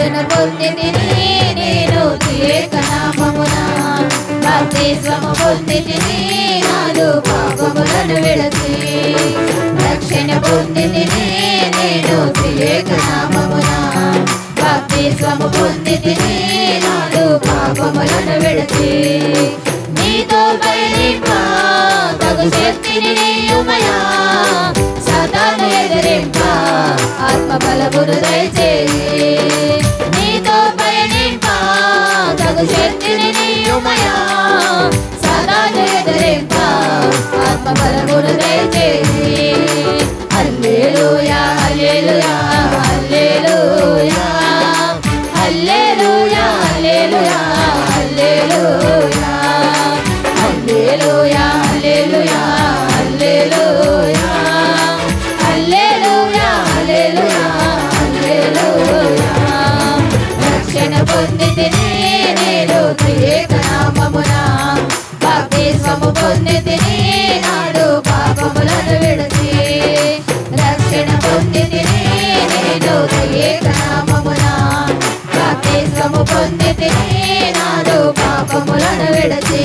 రక్షణ పొందితిని నేను త్రియేక నామమున బాప్తిస్మము పొందితిని నాదు పాపములను విడచి రక్షణ పొందితిని నేను త్రియేక నామమున బాప్తిస్మము పొందితిని నాదు పాపములను విడచి నీతో పయనింప తగు శక్తిని నీయుమయా సాతాను ఎదిరింప ఆత్మ బలమును దయచేయి నీతో పయనింప తగు శక్తిని నీయుమయా సాతాను ఎదిరింప ఆత్మ బలమును దయచేయి హల్లెలూయా హల్లెలూయా హల్లెలూయా హల్లెలూయా హల్లెలూయా హల్లెలూయా హల్లెలూయా హల్లెలూయా హల్లెలూయా హల్లెలూయా హల్లెలూయా హల్లెలూయా రక్షణ పొందితిని నేను త్రియేక నామమున బాప్తిస్మము పొందితిని నాడు పాపములను విడచి రక్షణ పొందితిని నేను త్రియేక నామమున బాప్తిస్మము పొందితిని నాడు పాపములను విడచి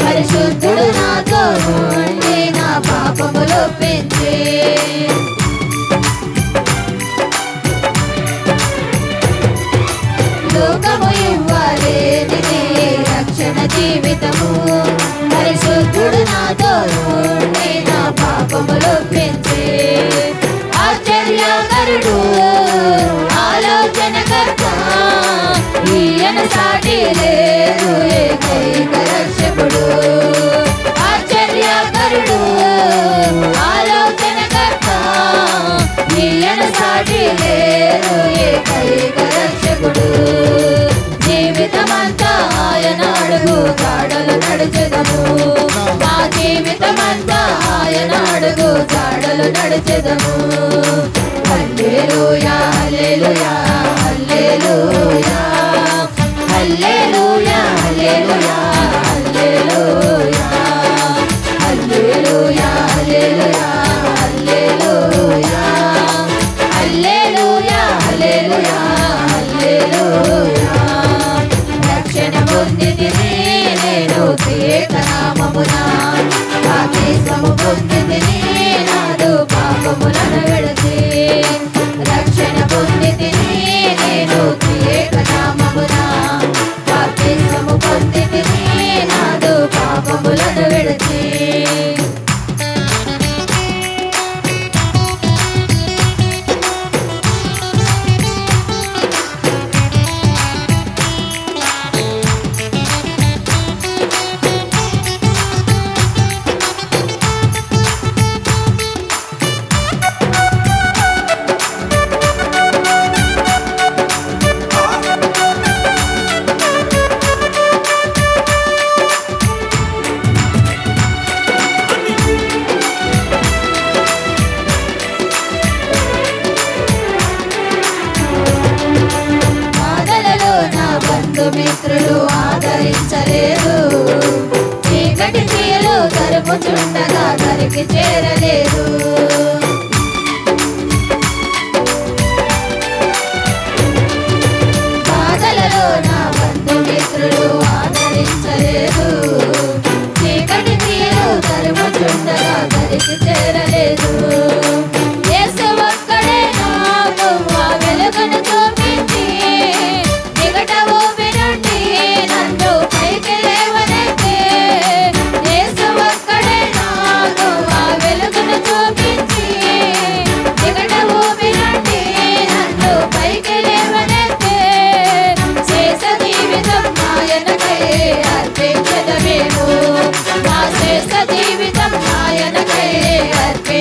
పరిశుద్ధుడు నాతో ఉండి నా పాపములు పెంచే లోకము ఇవ్వలేనిది రక్షణ జీవితము పరిశుద్ధుడు నాతో ఉండి నా పాపములు పెంచే ఆశ్చర్యకరుడు ఆలోచనకర్త ఈయన సాటి లేదు ఏకైక రక్షకుడు ఆశ్చర్యకరుడు ఆలోచనకర్త ఈయన సాటి లేదు ఏకైక రక్షకుడు జీవితమంతా ఆయన అడుగు జాడలు నడిచెదము మా జీవితమంతా ఆయన అడుగు జాడలు నడిచెదము హల్లెలూయా హల్లెలూయా హల్లెలూయా హల్లెలూయా హల్లెలూయా హల్లెలూయా హల్లెలూయా హల్లెలూయా హల్లెలూయా హల్లెలూయా హల్లెలూయా హల్లెలూయా రక్షణ పొందితిని నేను త్రియేక నామమున బాప్తిస్మము పొందితిని నాదు పాపములను విడచి రక్షణ పొందితిని నేను త్రియేక నామమున బాప్తిస్మము పొందితిని నాదు పాపములను విడచి మిత్రులు ఆదరించలేదు చీకటి తీయలు తరుపుచుండగా దరికి చేరలేదు బాధలలో నా బంధుమిత్రులు ఆదరించలేదు చీకటి తీయలు తరుపుచుండగా దరికి చేరలేదు యేసు ఒక్కడే నాకు ఆ వెలుగును చూపించి నికట ఊపి నుండి నన్ను పైకి లేవనెత్తే యేసు ఒక్కడే నాకు ఆ వెలుగును చూపించి